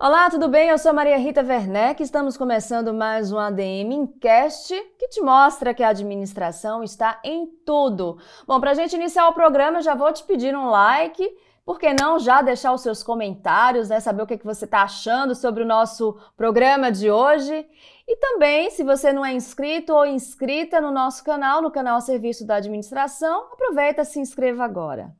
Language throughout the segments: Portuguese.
Olá, tudo bem? Eu sou Maria Rita Werneck. Estamos começando mais um ADM Incast, que te mostra que a administração está em tudo. Bom, para a gente iniciar o programa, eu já vou te pedir um like. Por que não já deixar os seus comentários, né? Saber o que você está achando sobre o nosso programa de hoje. E também, se você não é inscrito ou inscrita no nosso canal, no canal Serviço da Administração, aproveita e se inscreva agora.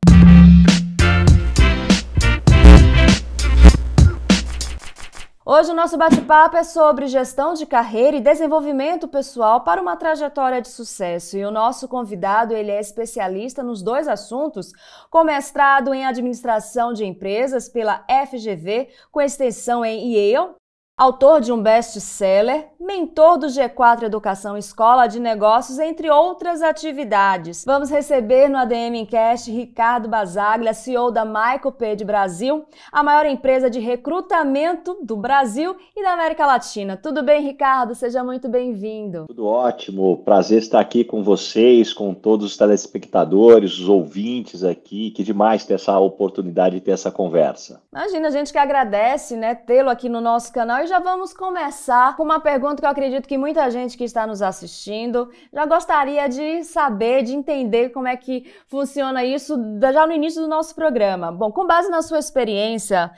Hoje o nosso bate-papo é sobre gestão de carreira e desenvolvimento pessoal para uma trajetória de sucesso. E o nosso convidado, ele é especialista nos dois assuntos, com mestrado em administração de empresas pela FGV, com extensão em Yale, autor de um best-seller, mentor do G4 Educação Escola de Negócios, entre outras atividades. Vamos receber no ADM Incast Ricardo Basaglia, CEO da MyCoPay Brasil, a maior empresa de recrutamento do Brasil e da América Latina. Tudo bem, Ricardo? Seja muito bem-vindo. Tudo ótimo. Prazer estar aqui com vocês, com todos os telespectadores, os ouvintes aqui. Que demais ter essa oportunidade de ter essa conversa. Imagina, a gente que agradece, né, tê-lo aqui no nosso canal. E já vamos começar com uma pergunta que eu acredito que muita gente que está nos assistindo já gostaria de saber, de entender como é que funciona isso já no início do nosso programa. Bom, com base na sua experiência,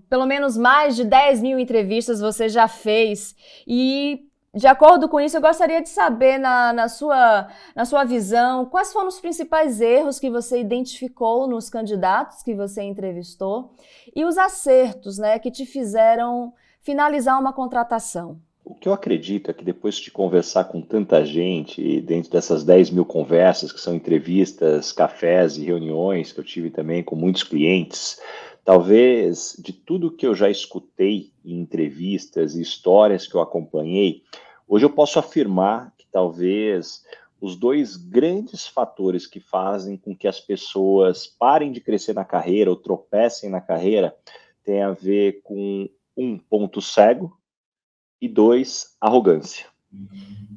pelo menos mais de 10 mil entrevistas você já fez e, de acordo com isso, eu gostaria de saber, na sua visão, quais foram os principais erros que você identificou nos candidatos que você entrevistou e os acertos, né, que te fizeram finalizar uma contratação. O que eu acredito é que depois de conversar com tanta gente, dentro dessas 10 mil conversas, que são entrevistas, cafés e reuniões que eu tive também com muitos clientes, talvez de tudo que eu já escutei em entrevistas e histórias que eu acompanhei, hoje eu posso afirmar que talvez os dois grandes fatores que fazem com que as pessoas parem de crescer na carreira ou tropecem na carreira têm a ver com ponto cego e 2, arrogância.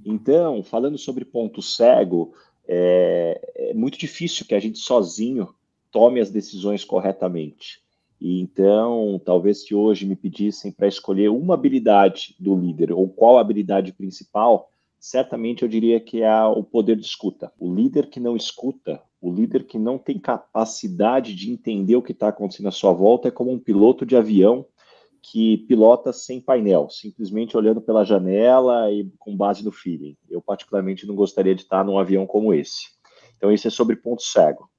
Então, falando sobre ponto cego, é muito difícil que a gente sozinho tome as decisões corretamente. E então, talvez se hoje me pedissem para escolher uma habilidade do líder ou qual a habilidade principal, certamente eu diria que é o poder de escuta. O líder que não escuta, o líder que não tem capacidade de entender o que está acontecendo à sua volta é como um piloto de avião que pilota sem painel, simplesmente olhando pela janela e com base no feeling. Eu, particularmente, não gostaria de estar num avião como esse. Então, isso é sobre ponto cego.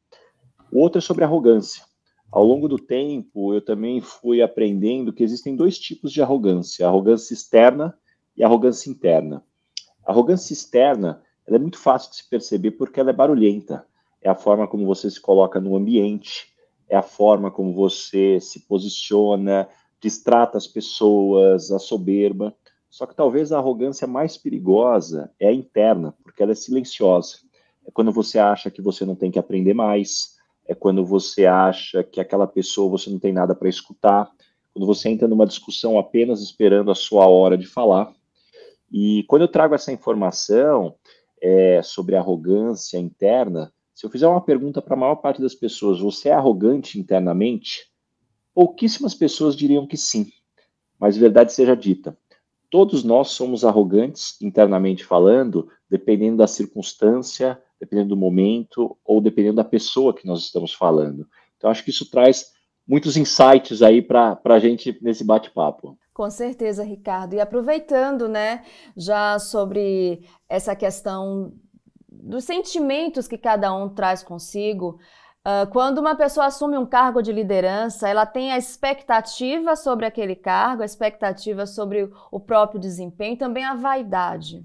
O outro é sobre arrogância. Ao longo do tempo, eu também fui aprendendo que existem dois tipos de arrogância, a arrogância externa e a arrogância interna. A arrogância externa, ela é muito fácil de se perceber porque ela é barulhenta. É a forma como você se coloca no ambiente, é a forma como você se posiciona, distrata as pessoas, a soberba. Só que talvez a arrogância mais perigosa é a interna, porque ela é silenciosa. É quando você acha que você não tem que aprender mais, é quando você acha que aquela pessoa você não tem nada para escutar, quando você entra numa discussão apenas esperando a sua hora de falar. E quando eu trago essa informação sobre a arrogância interna, se eu fizer uma pergunta para a maior parte das pessoas, você é arrogante internamente? Pouquíssimas pessoas diriam que sim, mas verdade seja dita, todos nós somos arrogantes, internamente falando, dependendo da circunstância, dependendo do momento, ou dependendo da pessoa que nós estamos falando. Então, acho que isso traz muitos insights aí para a gente nesse bate-papo. Com certeza, Ricardo. E aproveitando, né, já sobre essa questão dos sentimentos que cada um traz consigo, quando uma pessoa assume um cargo de liderança, ela tem a expectativa sobre aquele cargo, a expectativa sobre o próprio desempenho, também a vaidade.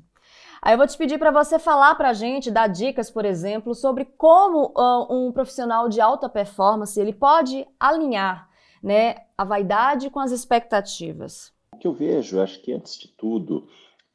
Aí eu vou te pedir para você falar para a gente, dar dicas, por exemplo, sobre como um profissional de alta performance ele pode alinhar, né, a vaidade com as expectativas. O que eu vejo, acho que antes de tudo,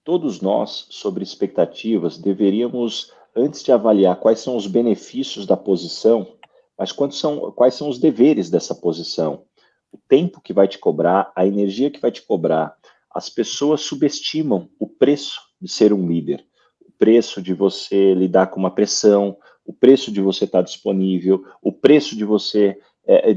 todos nós, sobre expectativas, deveríamos, antes de avaliar quais são os benefícios da posição, mas quais são os deveres dessa posição? O tempo que vai te cobrar, a energia que vai te cobrar. As pessoas subestimam o preço de ser um líder, o preço de você lidar com uma pressão, o preço de você estar disponível, o preço de você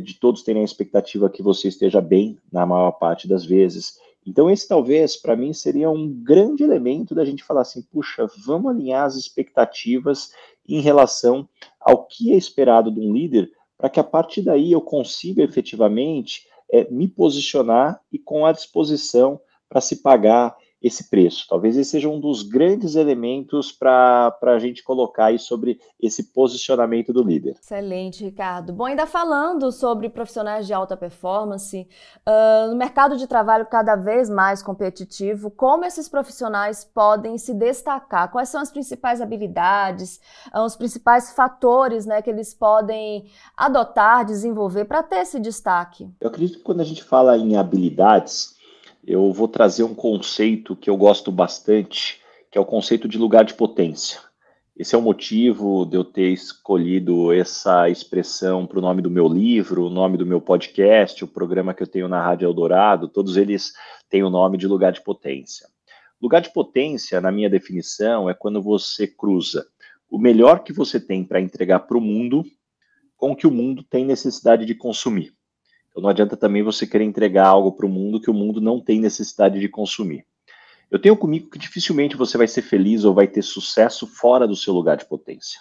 de todos terem a expectativa que você esteja bem na maior parte das vezes. Então esse talvez, para mim, seria um grande elemento da gente falar assim, puxa, vamos alinhar as expectativas em relação ao que é esperado de um líder, para que a partir daí eu consiga efetivamente me posicionar e com a disposição para se pagar esse preço. Talvez esse seja um dos grandes elementos para a gente colocar aí sobre esse posicionamento do líder. Excelente, Ricardo. Bom, ainda falando sobre profissionais de alta performance, no mercado de trabalho cada vez mais competitivo, como esses profissionais podem se destacar? Quais são as principais habilidades, os principais fatores, né, que eles podem adotar, desenvolver para ter esse destaque? Eu acredito que quando a gente fala em habilidades, eu vou trazer um conceito que eu gosto bastante, que é o conceito de lugar de potência. Esse é o motivo de eu ter escolhido essa expressão para o nome do meu livro, o nome do meu podcast, o programa que eu tenho na Rádio Eldorado, todos eles têm o nome de lugar de potência. Lugar de potência, na minha definição, é quando você cruza o melhor que você tem para entregar para o mundo com o que o mundo tem necessidade de consumir. Então não adianta também você querer entregar algo para o mundo que o mundo não tem necessidade de consumir. Eu tenho comigo que dificilmente você vai ser feliz ou vai ter sucesso fora do seu lugar de potência.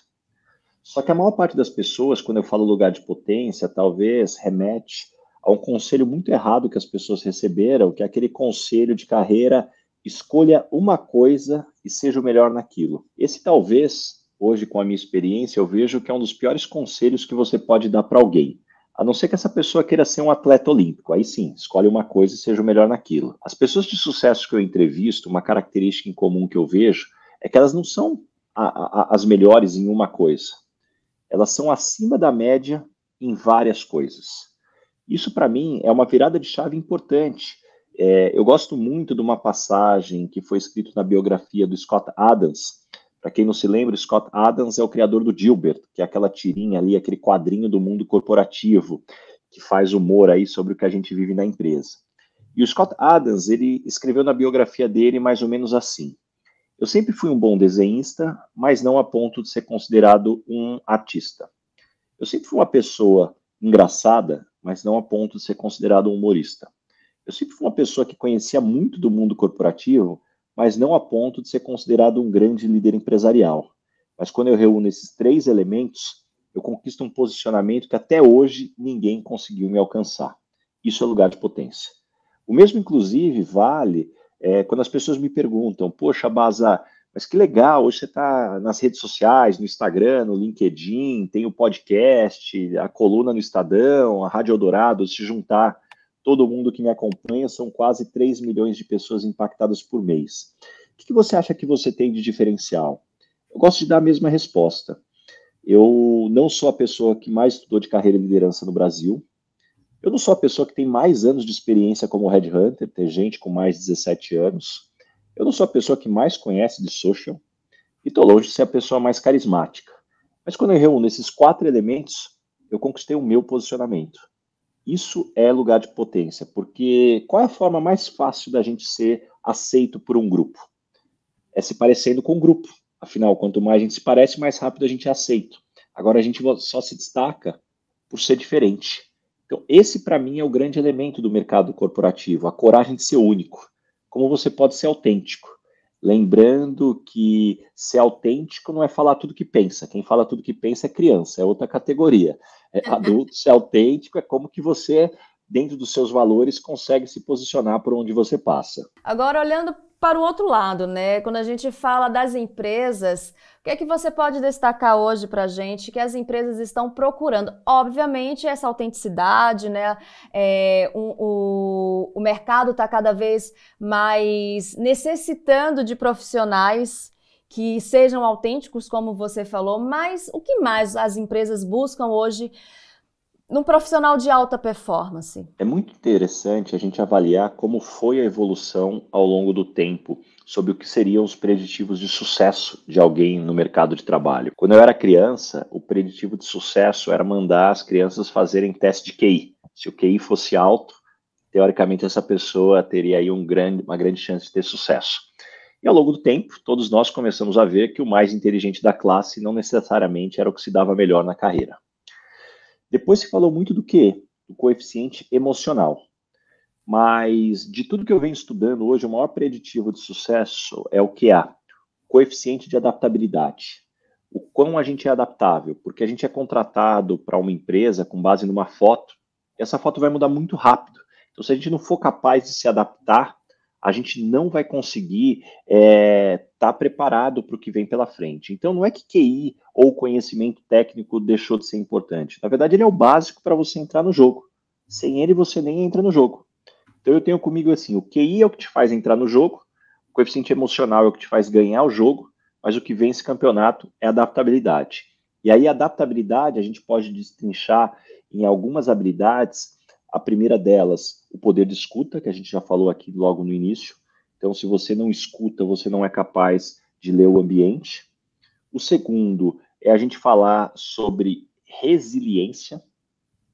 Só que a maior parte das pessoas, quando eu falo lugar de potência, talvez remete a um conselho muito errado que as pessoas receberam, que é aquele conselho de carreira, escolha uma coisa e seja o melhor naquilo. Esse talvez, hoje com a minha experiência, eu vejo que é um dos piores conselhos que você pode dar para alguém. A não ser que essa pessoa queira ser um atleta olímpico. Aí sim, escolhe uma coisa e seja o melhor naquilo. As pessoas de sucesso que eu entrevisto, uma característica em comum que eu vejo, é que elas não são as melhores em uma coisa. Elas são acima da média em várias coisas. Isso, para mim, é uma virada de chave importante. Eu gosto muito de uma passagem que foi escrita na biografia do Scott Adams. Para quem não se lembra, Scott Adams é o criador do Dilbert, que é aquela tirinha ali, aquele quadrinho do mundo corporativo, que faz humor aí sobre o que a gente vive na empresa. E o Scott Adams, ele escreveu na biografia dele mais ou menos assim: eu sempre fui um bom desenhista, mas não a ponto de ser considerado um artista. Eu sempre fui uma pessoa engraçada, mas não a ponto de ser considerado um humorista. Eu sempre fui uma pessoa que conhecia muito do mundo corporativo, mas não a ponto de ser considerado um grande líder empresarial. Mas quando eu reúno esses três elementos, eu conquisto um posicionamento que até hoje ninguém conseguiu me alcançar. Isso é lugar de potência. O mesmo, inclusive, vale quando as pessoas me perguntam, poxa, Baza, mas que legal, hoje você está nas redes sociais, no Instagram, no LinkedIn, tem o podcast, a coluna no Estadão, a Rádio Eldorado, se juntar todo mundo que me acompanha, são quase 3 milhões de pessoas impactadas por mês. O que você acha que você tem de diferencial? Eu gosto de dar a mesma resposta. Eu não sou a pessoa que mais estudou de carreira e liderança no Brasil. Eu não sou a pessoa que tem mais anos de experiência como headhunter, tem gente com mais de 17 anos. Eu não sou a pessoa que mais conhece de social. E estou longe de ser a pessoa mais carismática. Mas quando eu reúno esses 4 elementos, eu conquistei o meu posicionamento. Isso é lugar de potência, porque qual é a forma mais fácil da gente ser aceito por um grupo? É se parecendo com o grupo. Afinal, quanto mais a gente se parece, mais rápido a gente é aceito. Agora a gente só se destaca por ser diferente. Então, esse para mim é o grande elemento do mercado corporativo, a coragem de ser único. Como você pode ser autêntico. Lembrando que ser autêntico não é falar tudo que pensa. Quem fala tudo que pensa é criança, é outra categoria. Adulto, ser autêntico é como que você, dentro dos seus valores, consegue se posicionar por onde você passa. Agora, olhando para o outro lado, né? Quando a gente fala das empresas, o que é que você pode destacar hoje para a gente que as empresas estão procurando? Obviamente, essa autenticidade, né? O mercado está cada vez mais necessitando de profissionais que sejam autênticos, como você falou, mas o que mais as empresas buscam hoje num profissional de alta performance? É muito interessante a gente avaliar como foi a evolução ao longo do tempo sobre o que seriam os preditivos de sucesso de alguém no mercado de trabalho. Quando eu era criança, o preditivo de sucesso era mandar as crianças fazerem teste de QI. Se o QI fosse alto, teoricamente essa pessoa teria aí uma grande chance de ter sucesso. E ao longo do tempo, todos nós começamos a ver que o mais inteligente da classe não necessariamente era o que se dava melhor na carreira. Depois se falou muito do quê? Do coeficiente emocional. Mas de tudo que eu venho estudando hoje, o maior preditivo de sucesso é o QA, coeficiente de adaptabilidade. O quão a gente é adaptável, porque a gente é contratado para uma empresa com base numa foto, e essa foto vai mudar muito rápido. Então, se a gente não for capaz de se adaptar, a gente não vai conseguir estar preparado para o que vem pela frente. Então, não é que QI ou conhecimento técnico deixou de ser importante. Na verdade, ele é o básico para você entrar no jogo. Sem ele, você nem entra no jogo. Então, eu tenho comigo assim, o QI é o que te faz entrar no jogo, o coeficiente emocional é o que te faz ganhar o jogo, mas o que vence campeonato é a adaptabilidade. E aí, a adaptabilidade, a gente pode destrinchar em algumas habilidades. A primeira delas, o poder de escuta, que a gente já falou aqui logo no início. Então, se você não escuta, você não é capaz de ler o ambiente. O segundo é a gente falar sobre resiliência.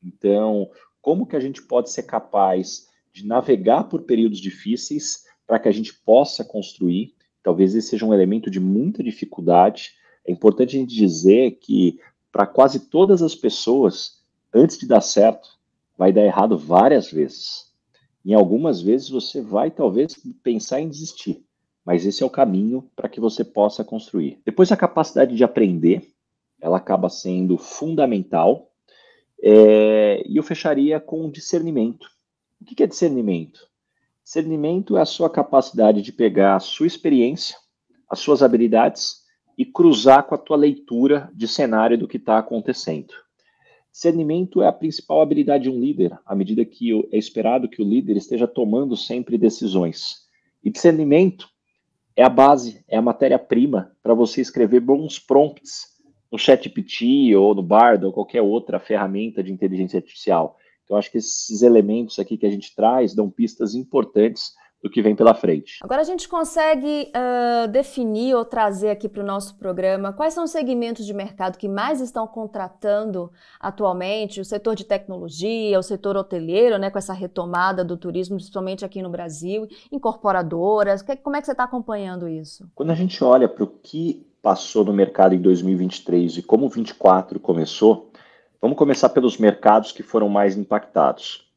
Então, como que a gente pode ser capaz de navegar por períodos difíceis para que a gente possa construir. Talvez esse seja um elemento de muita dificuldade. É importante a gente dizer que para quase todas as pessoas, antes de dar certo, vai dar errado várias vezes. Em algumas vezes você vai talvez pensar em desistir, mas esse é o caminho para que você possa construir. Depois a capacidade de aprender, ela acaba sendo fundamental. E eu fecharia com discernimento. O que é discernimento? Discernimento é a sua capacidade de pegar a sua experiência, as suas habilidades e cruzar com a tua leitura de cenário do que está acontecendo. Discernimento é a principal habilidade de um líder, à medida que é esperado que o líder esteja tomando sempre decisões. E discernimento é a base, é a matéria-prima para você escrever bons prompts no ChatGPT ou no Bard ou qualquer outra ferramenta de inteligência artificial. Então, acho que esses elementos aqui que a gente traz dão pistas importantes do que vem pela frente. Agora a gente consegue definir ou trazer aqui para o nosso programa quais são os segmentos de mercado que mais estão contratando atualmente, o setor de tecnologia, o setor hoteleiro, né, com essa retomada do turismo, principalmente aqui no Brasil, incorporadoras, como é que você está acompanhando isso? Quando a gente olha para o que passou no mercado em 2023 e como o 2024 começou, vamos começar pelos mercados que foram mais impactados.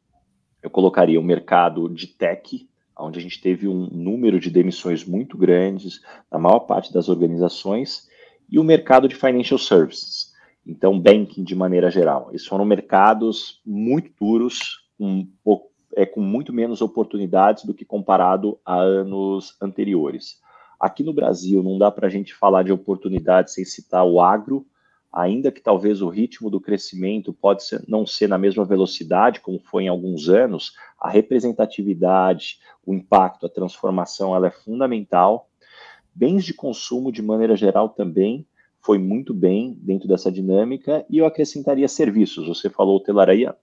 Eu colocaria o mercado de tech, onde a gente teve um número de demissões muito grandes na maior parte das organizações, e o mercado de financial services, então banking de maneira geral. Esses foram mercados muito duros, com muito menos oportunidades do que comparado a anos anteriores. Aqui no Brasil, não dá para a gente falar de oportunidades sem citar o agro, ainda que talvez o ritmo do crescimento não ser na mesma velocidade como foi em alguns anos, a representatividade, o impacto, a transformação, ela é fundamental. Bens de consumo, de maneira geral, também foi muito bem dentro dessa dinâmica, e eu acrescentaria serviços. Você falou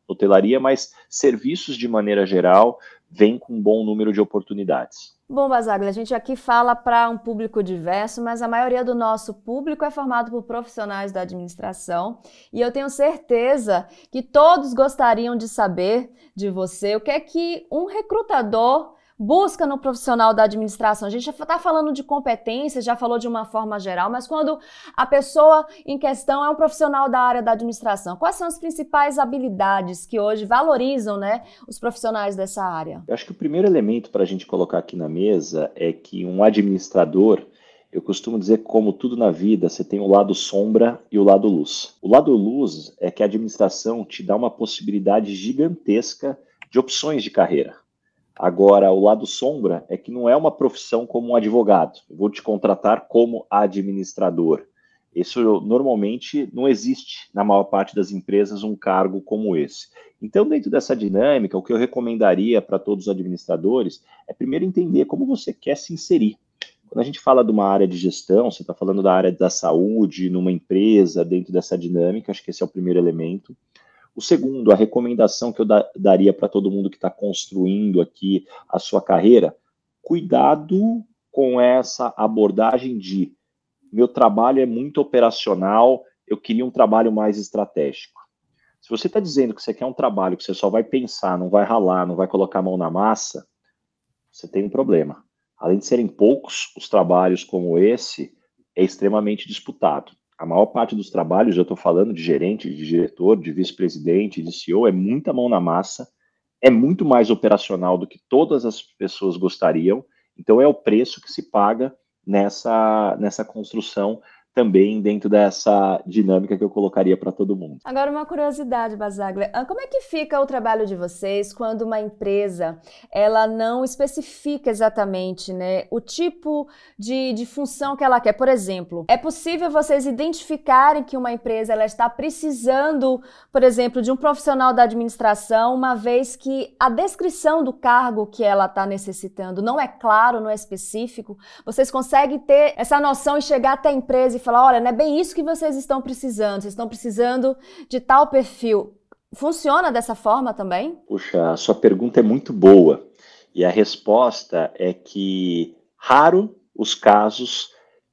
hotelaria, mas serviços, de maneira geral, vem com um bom número de oportunidades. Bom, Basaglia, a gente aqui fala para um público diverso, mas a maioria do nosso público é formado por profissionais da administração, e eu tenho certeza que todos gostariam de saber de você o que é que um recrutador busca no profissional da administração. A gente já está falando de competências, já falou de uma forma geral, mas quando a pessoa em questão é um profissional da área da administração, quais são as principais habilidades que hoje valorizam, né, os profissionais dessa área? Eu acho que o primeiro elemento para a gente colocar aqui na mesa é que um administrador, eu costumo dizer que, como tudo na vida, você tem o lado sombra e o lado luz. O lado luz é que a administração te dá uma possibilidade gigantesca de opções de carreira. Agora, o lado sombra é que não é uma profissão como um advogado. Eu vou te contratar como administrador. Isso normalmente não existe na maior parte das empresas um cargo como esse. Então, dentro dessa dinâmica, o que eu recomendaria para todos os administradores é primeiro entender como você quer se inserir. Quando a gente fala de uma área de gestão, você está falando da área da saúde, numa empresa, dentro dessa dinâmica, acho que esse é o primeiro elemento. O segundo, a recomendação que eu daria para todo mundo que está construindo aqui a sua carreira, cuidado com essa abordagem de meu trabalho é muito operacional, eu queria um trabalho mais estratégico. Se você está dizendo que você quer um trabalho que você só vai pensar, não vai ralar, não vai colocar a mão na massa, você tem um problema. Além de serem poucos, os trabalhos como esse é extremamente disputado. A maior parte dos trabalhos, eu estou falando de gerente, de diretor, de vice-presidente, de CEO, é muita mão na massa, é muito mais operacional do que todas as pessoas gostariam, então é o preço que se paga nessa construção também dentro dessa dinâmica que eu colocaria para todo mundo. Agora, uma curiosidade, Basaglia. Como é que fica o trabalho de vocês quando uma empresa ela não especifica exatamente, né, o tipo de função que ela quer? Por exemplo, é possível vocês identificarem que uma empresa ela está precisando, por exemplo, de um profissional da administração, uma vez que a descrição do cargo que ela está necessitando não é claro, não é específico? Vocês conseguem ter essa noção e chegar até a empresa e falar, olha, não é bem isso que vocês estão precisando de tal perfil. Funciona dessa forma também? Puxa, a sua pergunta é muito boa. E a resposta é que raro os casos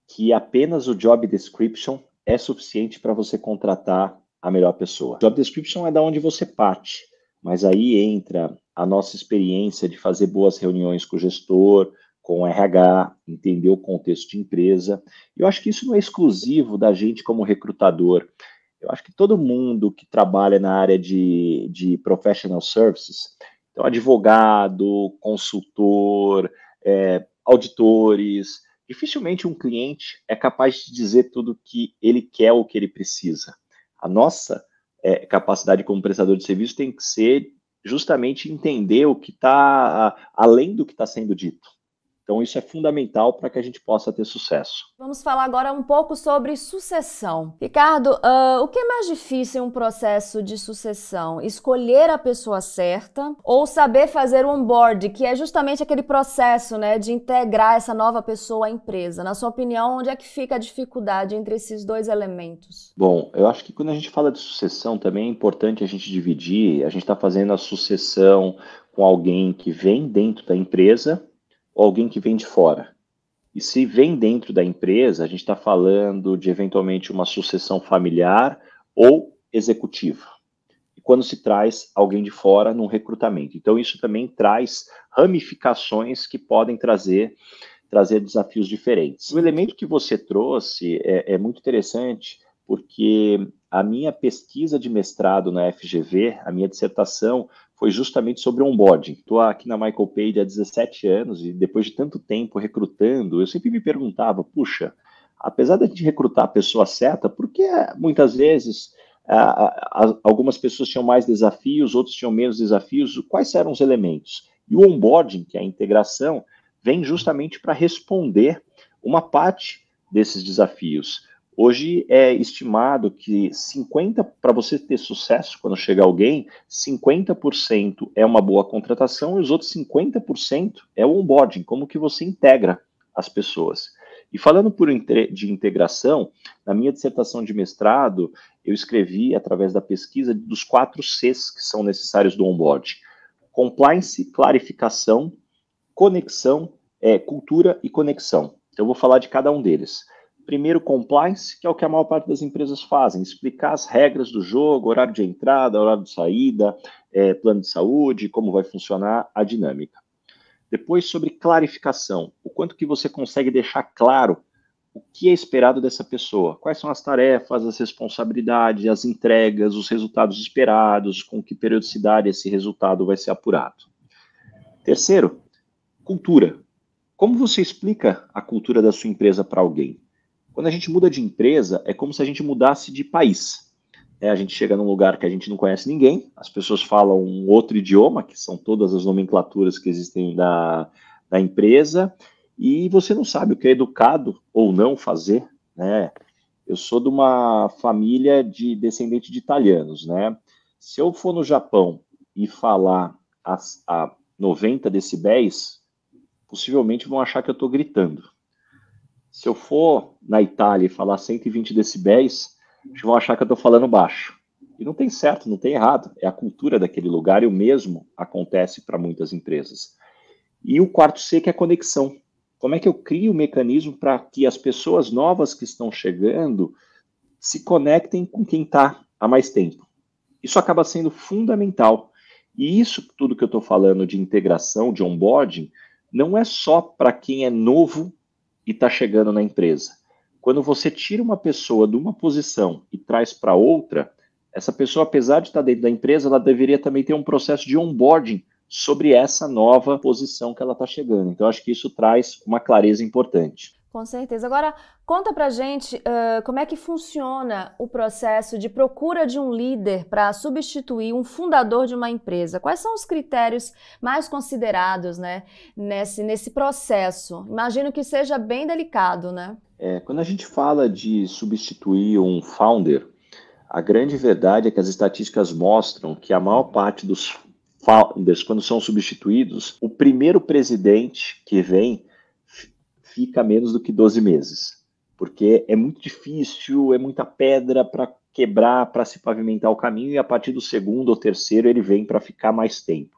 que apenas o job description é suficiente para você contratar a melhor pessoa. Job description é da onde você parte, mas aí entra a nossa experiência de fazer boas reuniões com o gestor, com o RH, entender o contexto de empresa. Eu acho que isso não é exclusivo da gente como recrutador. Eu acho que todo mundo que trabalha na área de professional services, então advogado, consultor, auditores, dificilmente um cliente é capaz de dizer tudo o que ele quer ou que ele precisa. A nossa capacidade como prestador de serviço tem que ser justamente entender o que está além do que está sendo dito. Então, isso é fundamental para que a gente possa ter sucesso. Vamos falar agora um pouco sobre sucessão. Ricardo, o que é mais difícil em um processo de sucessão? Escolher a pessoa certa ou saber fazer o onboard, que é justamente aquele processo, né, de integrar essa nova pessoa à empresa? Na sua opinião, onde é que fica a dificuldade entre esses dois elementos? Bom, eu acho que quando a gente fala de sucessão também é importante a gente dividir. A gente está fazendo a sucessão com alguém que vem dentro da empresa ou alguém que vem de fora. E se vem dentro da empresa, a gente está falando de eventualmente uma sucessão familiar ou executiva. E quando se traz alguém de fora num recrutamento. Então isso também traz ramificações que podem trazer desafios diferentes. O elemento que você trouxe é muito interessante, porque a minha pesquisa de mestrado na FGV, a minha dissertação, foi justamente sobre onboarding. Estou aqui na Michael Page há 17 anos e depois de tanto tempo recrutando, eu sempre me perguntava, puxa, apesar de a gente recrutar a pessoa certa, por que muitas vezes algumas pessoas tinham mais desafios, outros tinham menos desafios? Quais eram os elementos? E o onboarding, que é a integração, vem justamente para responder uma parte desses desafios. Hoje é estimado que para você ter sucesso quando chega alguém, 50% é uma boa contratação e os outros 50% é o onboarding, como que você integra as pessoas. E falando de integração, na minha dissertação de mestrado, eu escrevi, através da pesquisa, dos 4 Cs que são necessários do onboarding. Compliance, clarificação, conexão, cultura e conexão. Eu vou falar de cada um deles. Primeiro, compliance, que é o que a maior parte das empresas fazem, explicar as regras do jogo, horário de entrada, horário de saída, plano de saúde, como vai funcionar a dinâmica. Depois, sobre clarificação, o quanto que você consegue deixar claro o que é esperado dessa pessoa, quais são as tarefas, as responsabilidades, as entregas, os resultados esperados, com que periodicidade esse resultado vai ser apurado. Terceiro, cultura. Como você explica a cultura da sua empresa para alguém? Quando a gente muda de empresa, é como se a gente mudasse de país. A gente chega num lugar que a gente não conhece ninguém, as pessoas falam um outro idioma, que são todas as nomenclaturas que existem da empresa, e você não sabe o que é educado ou não fazer, né? Eu sou de uma família de descendente de italianos, né? Se eu for no Japão e falar a 90 decibéis, possivelmente vão achar que eu estou gritando. Se eu for na Itália e falar 120 decibéis, vão achar que eu estou falando baixo. E não tem certo, não tem errado. É a cultura daquele lugar e o mesmo acontece para muitas empresas. E o quarto C, que é a conexão. Como é que eu crio um mecanismo para que as pessoas novas que estão chegando se conectem com quem está há mais tempo? Isso acaba sendo fundamental. E isso tudo que eu estou falando de integração, de onboarding, não é só para quem é novo e está chegando na empresa. Quando você tira uma pessoa de uma posição e traz para outra, essa pessoa, apesar de estar dentro da empresa, ela deveria também ter um processo de onboarding sobre essa nova posição que ela está chegando. Então, acho que isso traz uma clareza importante. Com certeza. Agora, conta pra gente como é que funciona o processo de procura de um líder para substituir um fundador de uma empresa. Quais são os critérios mais considerados, né, nesse processo? Imagino que seja bem delicado, né? Quando a gente fala de substituir um founder, a grande verdade é que as estatísticas mostram que a maior parte dos founders, quando são substituídos, o primeiro presidente que vem fica menos do que 12 meses, porque é muito difícil, é muita pedra para quebrar, para se pavimentar o caminho, e a partir do segundo ou terceiro ele vem para ficar mais tempo.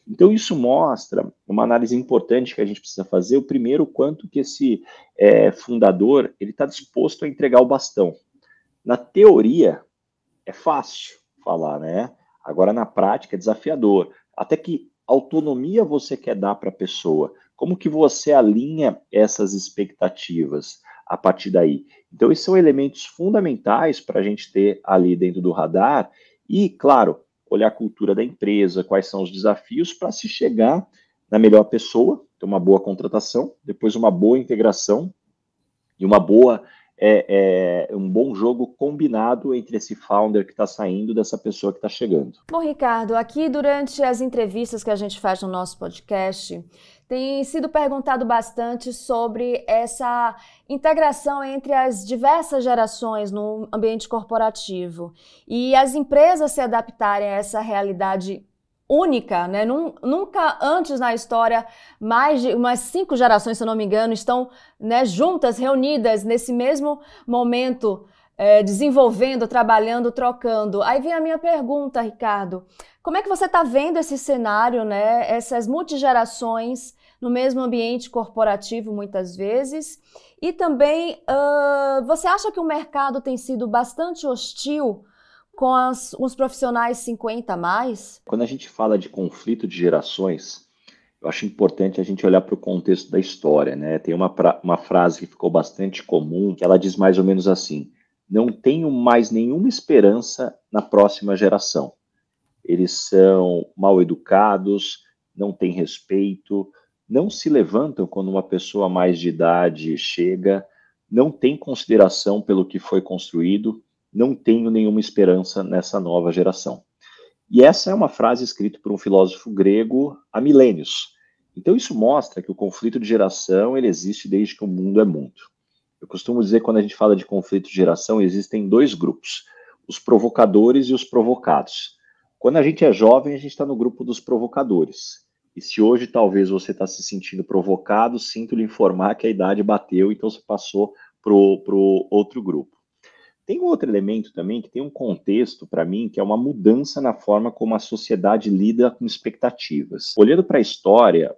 Então isso mostra uma análise importante que a gente precisa fazer, o primeiro, quanto que esse fundador ele está disposto a entregar o bastão. Na teoria, é fácil falar, né? Agora, na prática, é desafiador. Até que autonomia você quer dar para a pessoa? Como que você alinha essas expectativas a partir daí? Então, esses são elementos fundamentais para a gente ter ali dentro do radar e, claro, olhar a cultura da empresa, quais são os desafios para se chegar na melhor pessoa, ter uma boa contratação, depois uma boa integração e uma boa um bom jogo combinado entre esse founder que está saindo dessa pessoa que está chegando. Bom, Ricardo, aqui durante as entrevistas que a gente faz no nosso podcast, tem sido perguntado bastante sobre essa integração entre as diversas gerações no ambiente corporativo e as empresas se adaptarem a essa realidade única, né? Nunca antes na história, mais de umas 5 gerações, se eu não me engano, estão, né, juntas, reunidas nesse mesmo momento, desenvolvendo, trabalhando, trocando. Aí vem a minha pergunta, Ricardo, como é que você está vendo esse cenário, né? Essas multigerações no mesmo ambiente corporativo, muitas vezes, e também, você acha que o mercado tem sido bastante hostil com os profissionais 50 a mais? Quando a gente fala de conflito de gerações, eu acho importante a gente olhar para o contexto da história, né? Tem uma frase que ficou bastante comum, que ela diz mais ou menos assim: não tenho mais nenhuma esperança na próxima geração. Eles são mal educados, não têm respeito, não se levantam quando uma pessoa mais de idade chega, não tem consideração pelo que foi construído, não tenho nenhuma esperança nessa nova geração. E essa é uma frase escrita por um filósofo grego há milênios. Então isso mostra que o conflito de geração ele existe desde que o mundo é mundo. Eu costumo dizer que quando a gente fala de conflito de geração, existem 2 grupos, os provocadores e os provocados. Quando a gente é jovem, a gente está no grupo dos provocadores. E se hoje talvez você está se sentindo provocado, sinto lhe informar que a idade bateu, então você passou para o outro grupo. Tem um outro elemento também que tem um contexto para mim, que é uma mudança na forma como a sociedade lida com expectativas. Olhando para a história,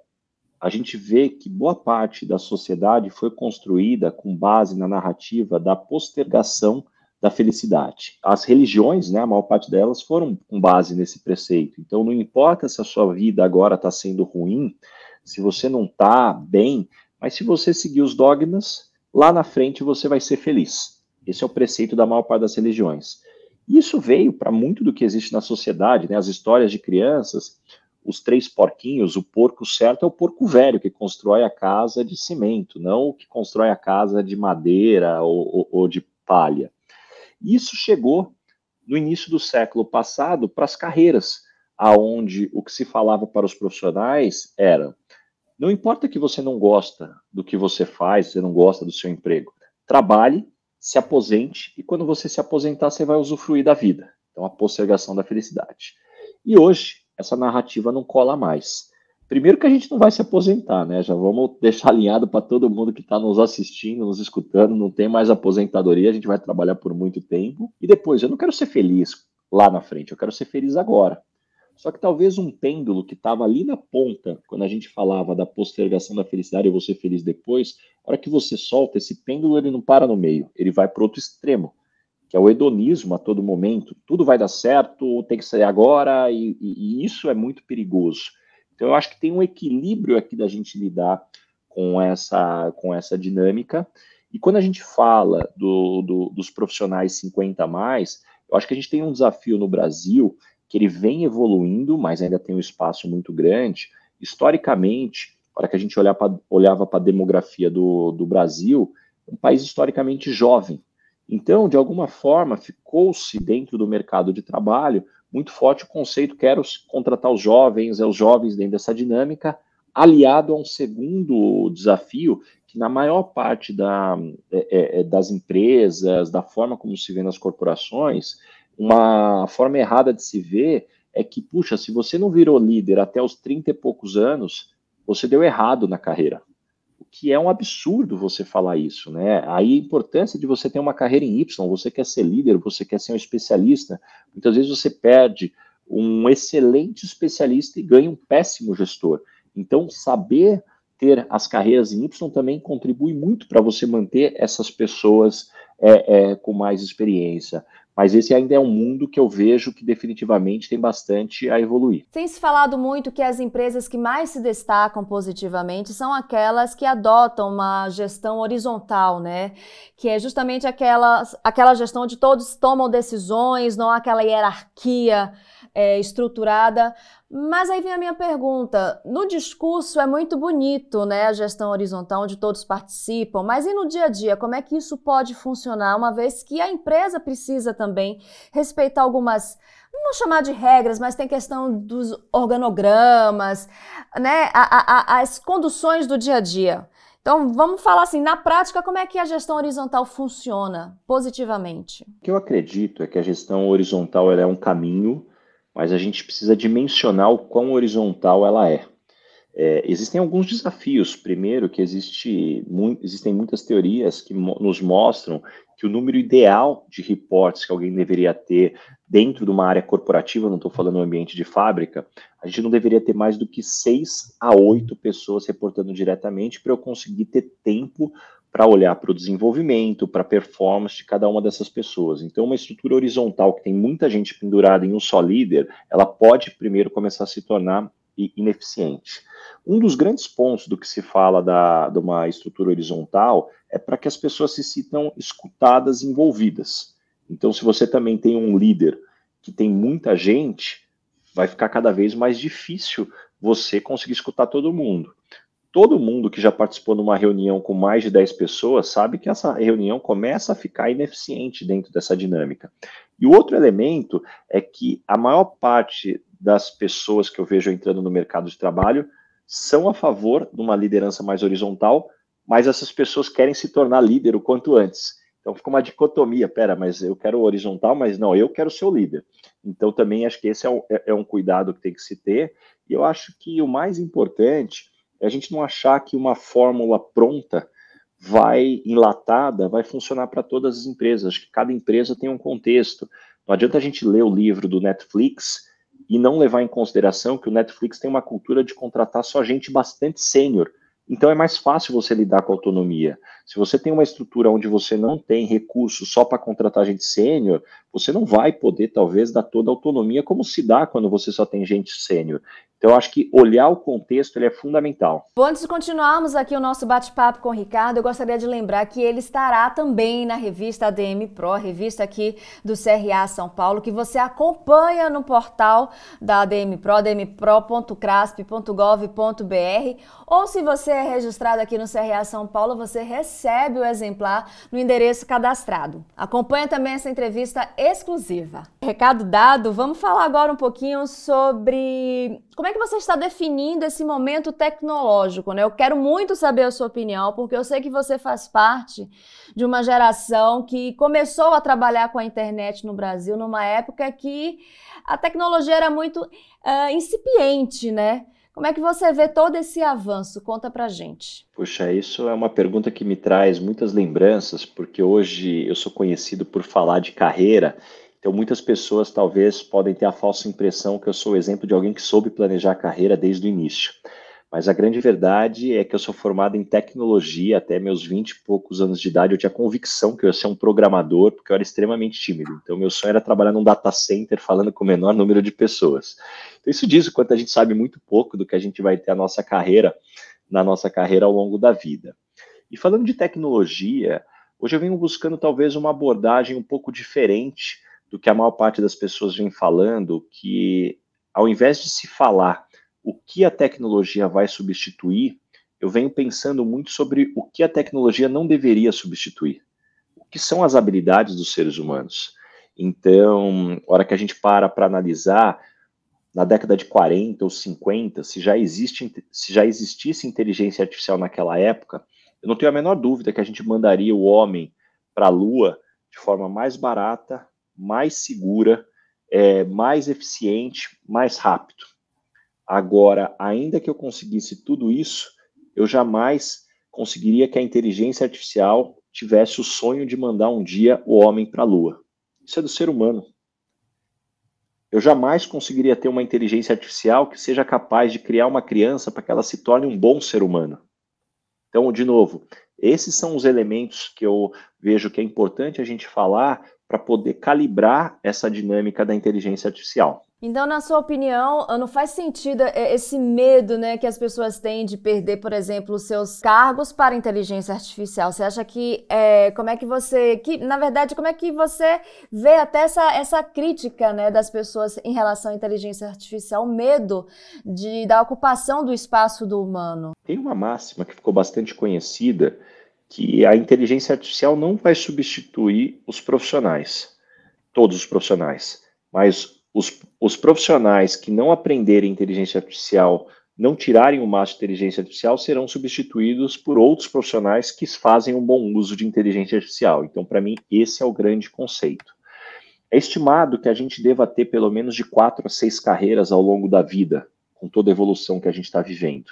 a gente vê que boa parte da sociedade foi construída com base na narrativa da postergação da felicidade. As religiões, né, a maior parte delas foram com base nesse preceito. Então não importa se a sua vida agora está sendo ruim, se você não está bem, mas se você seguir os dogmas, lá na frente você vai ser feliz. Esse é o preceito da maior parte das religiões. E isso veio para muito do que existe na sociedade, né? As histórias de crianças, os 3 porquinhos, o porco certo é o porco velho, que constrói a casa de cimento, não o que constrói a casa de madeira ou de palha. Isso chegou no início do século passado para as carreiras, aonde o que se falava para os profissionais era: não importa que você não gosta do que você faz, você não gosta do seu emprego, trabalhe, se aposente, e quando você se aposentar, você vai usufruir da vida. Então, a postergação da felicidade. E hoje, essa narrativa não cola mais. Primeiro que a gente não vai se aposentar, né? Já vamos deixar alinhado para todo mundo que está nos assistindo, nos escutando, não tem mais aposentadoria, a gente vai trabalhar por muito tempo. E depois, eu não quero ser feliz lá na frente, eu quero ser feliz agora. Só que talvez um pêndulo que estava ali na ponta, quando a gente falava da postergação da felicidade, eu vou ser feliz depois, a hora que você solta, esse pêndulo ele não para no meio, ele vai para outro extremo, que é o hedonismo a todo momento. Tudo vai dar certo, tem que sair agora, e isso é muito perigoso. Então eu acho que tem um equilíbrio aqui da gente lidar com essa dinâmica, E quando a gente fala dos profissionais 50 a mais, eu acho que a gente tem um desafio no Brasil que ele vem evoluindo, mas ainda tem um espaço muito grande. Historicamente, para que a gente olhava para a demografia do Brasil, um país historicamente jovem. Então, de alguma forma, ficou-se dentro do mercado de trabalho muito forte o conceito, quero contratar os jovens dentro dessa dinâmica, aliado a um segundo desafio, que na maior parte das empresas, da forma como se vê nas corporações, uma forma errada de se ver é que, puxa, se você não virou líder até os 30 e poucos anos, você deu errado na carreira. O que é um absurdo você falar isso, né? Aí a importância de você ter uma carreira em Y, você quer ser líder, você quer ser um especialista, muitas vezes você perde um excelente especialista e ganha um péssimo gestor. Então, saber ter as carreiras em Y também contribui muito para você manter essas pessoas com mais experiência. Mas esse ainda é um mundo que eu vejo que definitivamente tem bastante a evoluir. Tem se falado muito que as empresas que mais se destacam positivamente são aquelas que adotam uma gestão horizontal, né? Que é justamente aquela gestão onde todos tomam decisões, não há aquela hierarquia estruturada. Mas aí vem a minha pergunta, no discurso é muito bonito, né, a gestão horizontal onde todos participam, mas e no dia a dia, como é que isso pode funcionar, uma vez que a empresa precisa também respeitar algumas, não vou chamar de regras, mas tem questão dos organogramas, né, as conduções do dia a dia. Então, vamos falar assim, na prática, como é que a gestão horizontal funciona positivamente? O que eu acredito é que a gestão horizontal ela é um caminho, mas a gente precisa dimensionar o quão horizontal ela é. Existem alguns desafios. Primeiro, que existem muitas teorias que nos mostram que o número ideal de reportes que alguém deveria ter dentro de uma área corporativa, não estou falando no ambiente de fábrica, a gente não deveria ter mais do que 6 a 8 pessoas reportando diretamente para eu conseguir ter tempo para olhar para o desenvolvimento, para a performance de cada uma dessas pessoas. Então, uma estrutura horizontal que tem muita gente pendurada em um só líder, ela pode primeiro começar a se tornar ineficiente. Um dos grandes pontos do que se fala de uma estrutura horizontal é para que as pessoas se sintam escutadas e envolvidas. Então, se você também tem um líder que tem muita gente, vai ficar cada vez mais difícil você conseguir escutar todo mundo. Todo mundo que já participou de uma reunião com mais de 10 pessoas sabe que essa reunião começa a ficar ineficiente dentro dessa dinâmica. E o outro elemento é que a maior parte das pessoas que eu vejo entrando no mercado de trabalho são a favor de uma liderança mais horizontal, mas essas pessoas querem se tornar líder o quanto antes. Então fica uma dicotomia, mas eu quero horizontal, mas não, eu quero ser o líder. Então também acho que esse é um cuidado que tem que se ter, e eu acho que o mais importante é a gente não achar que uma fórmula pronta enlatada, vai funcionar para todas as empresas. Acho que cada empresa tem um contexto. Não adianta a gente ler o livro do Netflix e não levar em consideração que o Netflix tem uma cultura de contratar só gente bastante sênior. Então é mais fácil você lidar com a autonomia. Se você tem uma estrutura onde você não tem recursos só para contratar gente sênior, você não vai poder, talvez, dar toda a autonomia como se dá quando você só tem gente sênior. Então, eu acho que olhar o contexto ele é fundamental. Bom, antes de continuarmos aqui o nosso bate-papo com o Ricardo, eu gostaria de lembrar que ele estará também na revista ADM Pro, revista aqui do CRA São Paulo, que você acompanha no portal da ADM Pro, admpro.crasp.gov.br, ou se você é registrado aqui no CRA São Paulo, você recebe o exemplar no endereço cadastrado. Acompanha também essa entrevista exclusiva. Recado dado, vamos falar agora um pouquinho sobre como é que você está definindo esse momento tecnológico, né? Eu quero muito saber a sua opinião, porque eu sei que você faz parte de uma geração que começou a trabalhar com a internet no Brasil numa época que a tecnologia era muito incipiente, né? Como é que você vê todo esse avanço? Conta pra gente. Puxa, isso é uma pergunta que me traz muitas lembranças, porque hoje eu sou conhecido por falar de carreira. Então, muitas pessoas talvez podem ter a falsa impressão que eu sou o exemplo de alguém que soube planejar a carreira desde o início. Mas a grande verdade é que eu sou formado em tecnologia, até meus 20 e poucos anos de idade eu tinha convicção que eu ia ser um programador, porque eu era extremamente tímido. Então, meu sonho era trabalhar num data center falando com o menor número de pessoas. Então, isso diz o quanto a gente sabe muito pouco do que a gente vai ter na nossa carreira ao longo da vida. E falando de tecnologia, hoje eu venho buscando talvez uma abordagem um pouco diferente do que a maior parte das pessoas vem falando, que ao invés de se falar o que a tecnologia vai substituir, eu venho pensando muito sobre o que a tecnologia não deveria substituir. O que são as habilidades dos seres humanos? Então, a hora que a gente para analisar, na década de 40 ou 50, se já existisse inteligência artificial naquela época, eu não tenho a menor dúvida que a gente mandaria o homem para a Lua de forma mais barata, mais segura, mais eficiente, mais rápido. Agora, ainda que eu conseguisse tudo isso, eu jamais conseguiria que a inteligência artificial tivesse o sonho de mandar um dia o homem para a Lua. Isso é do ser humano. Eu jamais conseguiria ter uma inteligência artificial que seja capaz de criar uma criança para que ela se torne um bom ser humano. Então, de novo, esses são os elementos que eu vejo que é importante a gente falar para poder calibrar essa dinâmica da inteligência artificial. Então, na sua opinião, não faz sentido esse medo, né, que as pessoas têm de perder, por exemplo, os seus cargos para a inteligência artificial? Você acha que, como é que você vê até essa crítica, né, das pessoas em relação à inteligência artificial, o medo da ocupação do espaço do humano? Tem uma máxima que ficou bastante conhecida, que a inteligência artificial não vai substituir os profissionais, todos os profissionais, mas os profissionais que não aprenderem inteligência artificial, não tirarem o máximo de inteligência artificial, serão substituídos por outros profissionais que fazem um bom uso de inteligência artificial. Então, para mim, esse é o grande conceito. É estimado que a gente deva ter pelo menos de 4 a 6 carreiras ao longo da vida, com toda a evolução que a gente está vivendo.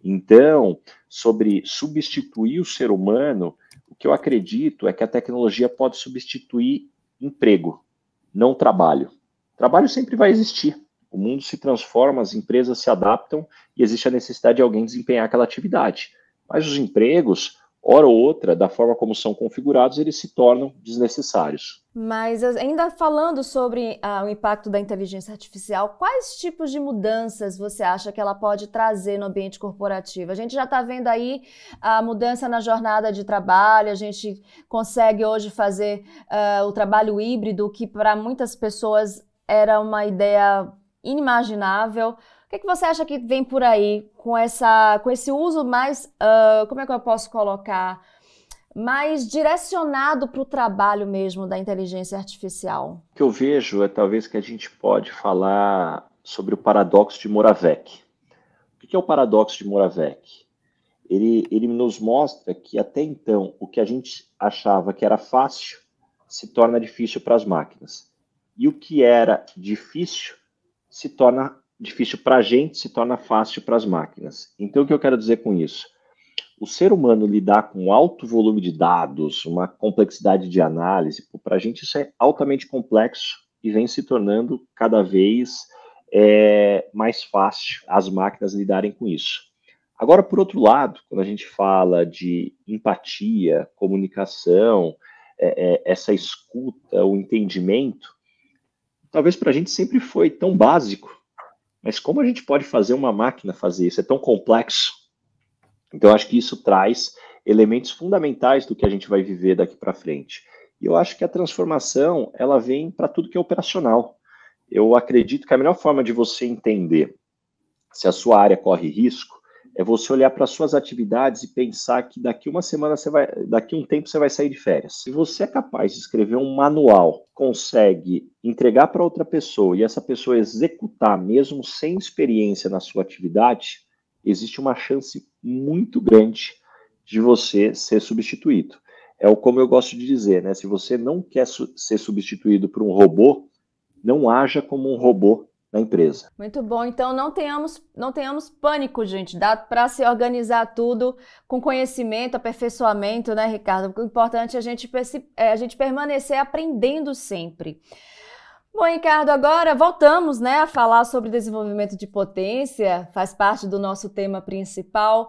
Então, sobre substituir o ser humano, o que eu acredito é que a tecnologia pode substituir emprego, não trabalho. Trabalho sempre vai existir. O mundo se transforma, as empresas se adaptam e existe a necessidade de alguém desempenhar aquela atividade. Mas os empregos, hora ou outra, da forma como são configurados, eles se tornam desnecessários. Mas ainda falando sobre o impacto da inteligência artificial, quais tipos de mudanças você acha que ela pode trazer no ambiente corporativo? A gente já está vendo aí a mudança na jornada de trabalho, a gente consegue hoje fazer o trabalho híbrido, que para muitas pessoas era uma ideia inimaginável. O que você acha que vem por aí com esse uso mais, como é que eu posso colocar, mais direcionado para o trabalho mesmo da inteligência artificial? O que eu vejo é talvez que a gente pode falar sobre o paradoxo de Moravec. O que é o paradoxo de Moravec? Ele nos mostra que até então o que a gente achava que era fácil se torna difícil para as máquinas. E o que era difícil se torna difícil para a gente, se torna fácil para as máquinas. Então, o que eu quero dizer com isso? O ser humano lidar com um alto volume de dados, uma complexidade de análise, para a gente isso é altamente complexo e vem se tornando cada vez mais fácil as máquinas lidarem com isso. Agora, por outro lado, quando a gente fala de empatia, comunicação, essa escuta, o entendimento, talvez para a gente sempre foi tão básico, mas como a gente pode fazer uma máquina fazer isso? É tão complexo. Então, eu acho que isso traz elementos fundamentais do que a gente vai viver daqui para frente. E eu acho que a transformação, ela vem para tudo que é operacional. Eu acredito que a melhor forma de você entender se a sua área corre risco é você olhar para as suas atividades e pensar que daqui um tempo você vai sair de férias. Se você é capaz de escrever um manual, consegue entregar para outra pessoa e essa pessoa executar mesmo sem experiência na sua atividade, existe uma chance muito grande de você ser substituído. Como eu gosto de dizer, né? Se você não quer ser substituído por um robô, não haja como um robô na empresa. Muito bom. Então não tenhamos pânico, gente. Dá para se organizar tudo com conhecimento, aperfeiçoamento, né, Ricardo? O importante é a gente permanecer aprendendo sempre. Bom, Ricardo, agora voltamos, né, a falar sobre desenvolvimento de potência, faz parte do nosso tema principal.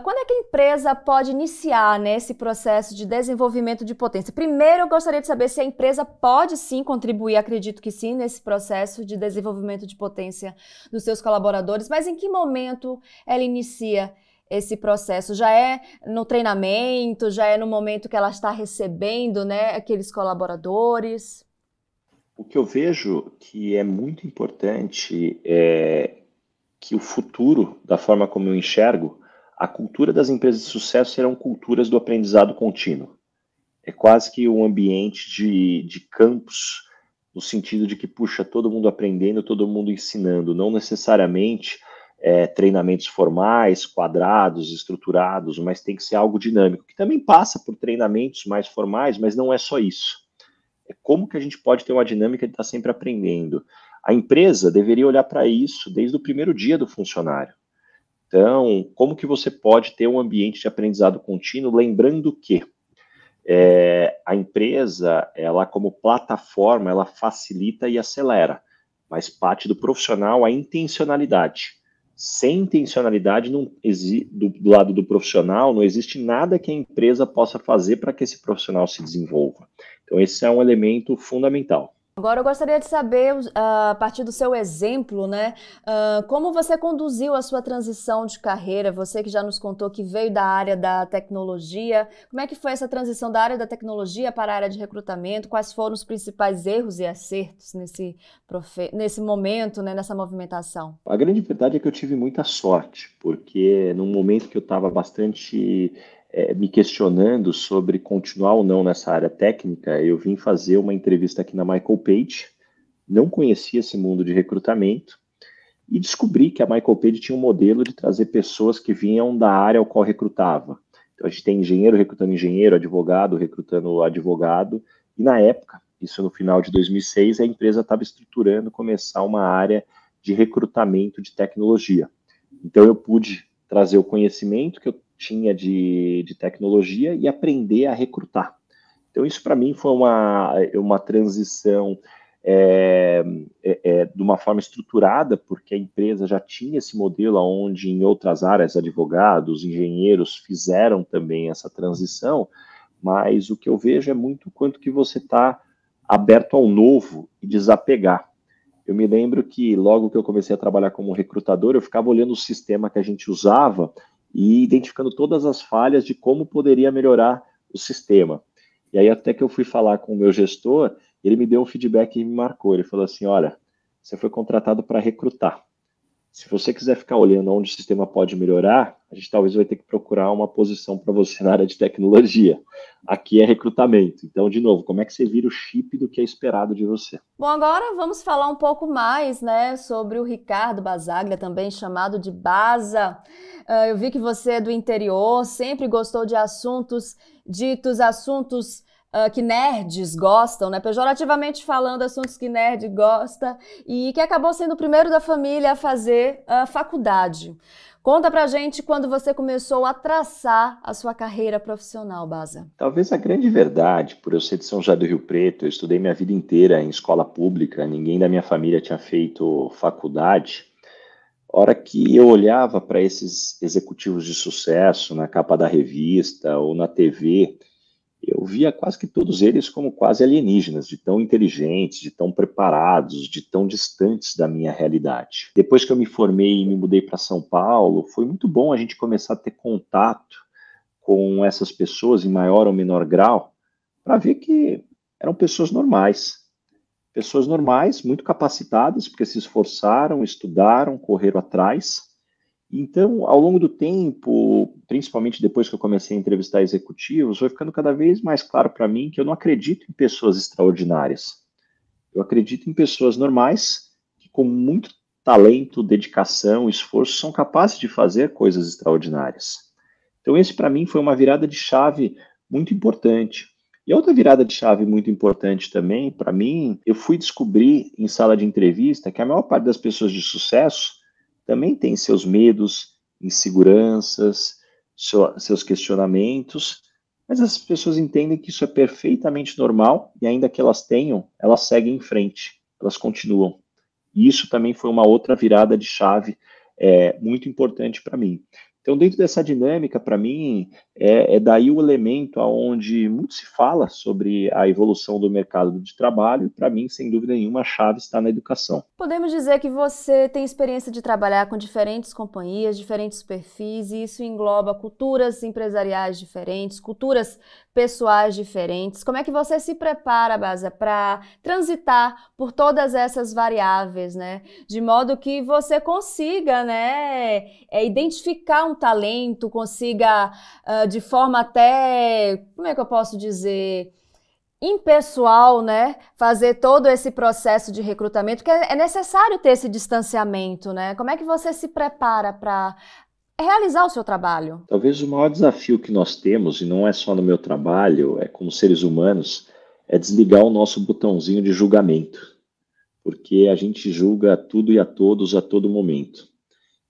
Quando é que a empresa pode iniciar, né, esse processo de desenvolvimento de potência? Primeiro, eu gostaria de saber se a empresa pode sim contribuir, acredito que sim, nesse processo de desenvolvimento de potência dos seus colaboradores, mas em que momento ela inicia esse processo? Já é no treinamento, já é no momento que ela está recebendo, né, aqueles colaboradores? O que eu vejo que é muito importante é que o futuro, da forma como eu enxergo, a cultura das empresas de sucesso serão culturas do aprendizado contínuo. É quase que um ambiente de campus, no sentido de que, puxa, todo mundo aprendendo, todo mundo ensinando, não necessariamente treinamentos formais, quadrados, estruturados, mas tem que ser algo dinâmico, que também passa por treinamentos mais formais, mas não é só isso. É como que a gente pode ter uma dinâmica de estar sempre aprendendo. A empresa deveria olhar para isso desde o primeiro dia do funcionário. Então, como que você pode ter um ambiente de aprendizado contínuo, lembrando que a empresa, ela como plataforma, ela facilita e acelera, mas parte do profissional a intencionalidade. Sem intencionalidade, do lado do profissional, não existe nada que a empresa possa fazer para que esse profissional se desenvolva. Então, esse é um elemento fundamental. Agora eu gostaria de saber, a partir do seu exemplo, né, como você conduziu a sua transição de carreira, você que já nos contou que veio da área da tecnologia, como é que foi essa transição da área da tecnologia para a área de recrutamento, quais foram os principais erros e acertos nesse momento, né, nessa movimentação? A grande verdade é que eu tive muita sorte, porque num momento que eu estava bastante me questionando sobre continuar ou não nessa área técnica, eu vim fazer uma entrevista aqui na Michael Page, não conhecia esse mundo de recrutamento, e descobri que a Michael Page tinha um modelo de trazer pessoas que vinham da área ao qual recrutava. Então a gente tem engenheiro recrutando engenheiro, advogado recrutando advogado, e na época, isso no final de 2006, a empresa estava estruturando começar uma área de recrutamento de tecnologia. Então eu pude trazer o conhecimento que eu tinha de tecnologia e aprender a recrutar. Então isso para mim foi uma transição de uma forma estruturada, porque a empresa já tinha esse modelo onde em outras áreas, advogados, engenheiros fizeram também essa transição, mas o que eu vejo é muito quanto que você está aberto ao novo e desapegar. Eu me lembro que logo que eu comecei a trabalhar como recrutador, eu ficava olhando o sistema que a gente usava e identificando todas as falhas de como poderia melhorar o sistema. E aí até que eu fui falar com o meu gestor, ele me deu um feedback e me marcou. Ele falou assim, olha, você foi contratado para recrutar. Se você quiser ficar olhando onde o sistema pode melhorar, a gente talvez vai ter que procurar uma posição para você na área de tecnologia. Aqui é recrutamento. Então, de novo, como é que você vira o chip do que é esperado de você? Bom, agora vamos falar um pouco mais, né, sobre o Ricardo Basaglia, também chamado de Basa. Eu vi que você é do interior, sempre gostou de assuntos que nerds gostam, né? Pejorativamente falando, assuntos que nerd gosta, e que acabou sendo o primeiro da família a fazer a faculdade. Conta pra gente quando você começou a traçar a sua carreira profissional, Basa. Talvez a grande verdade, por eu ser de São José do Rio Preto, eu estudei minha vida inteira em escola pública, ninguém da minha família tinha feito faculdade. A hora que eu olhava para esses executivos de sucesso na capa da revista ou na TV, eu via quase que todos eles como quase alienígenas, de tão inteligentes, de tão preparados, de tão distantes da minha realidade. Depois que eu me formei e me mudei para São Paulo, foi muito bom a gente começar a ter contato com essas pessoas em maior ou menor grau, para ver que eram pessoas normais, muito capacitadas, porque se esforçaram, estudaram, correram atrás. Então, ao longo do tempo, principalmente depois que eu comecei a entrevistar executivos, foi ficando cada vez mais claro para mim que eu não acredito em pessoas extraordinárias. Eu acredito em pessoas normais que, com muito talento, dedicação, esforço, são capazes de fazer coisas extraordinárias. Então, esse para mim foi uma virada de chave muito importante. E a outra virada de chave muito importante também, para mim, eu fui descobrir em sala de entrevista que a maior parte das pessoas de sucesso também tem seus medos, inseguranças, seus questionamentos, mas as pessoas entendem que isso é perfeitamente normal e ainda que elas tenham, elas seguem em frente, elas continuam. E isso também foi uma outra virada de chave muito importante para mim. Então, dentro dessa dinâmica, para mim, é daí o elemento onde muito se fala sobre a evolução do mercado de trabalho, e para mim, sem dúvida nenhuma, a chave está na educação. Podemos dizer que você tem experiência de trabalhar com diferentes companhias, diferentes perfis, e isso engloba culturas empresariais diferentes, culturas pessoais diferentes. Como é que você se prepara, Baza, para transitar por todas essas variáveis, né? De modo que você consiga, né, identificar um talento, consiga, de forma até, como é que eu posso dizer, impessoal, né, fazer todo esse processo de recrutamento, que é necessário ter esse distanciamento, né? Como é que você se prepara para realizar o seu trabalho? Talvez o maior desafio que nós temos, e não é só no meu trabalho, é como seres humanos, é desligar o nosso botãozinho de julgamento, porque a gente julga tudo e a todos a todo momento.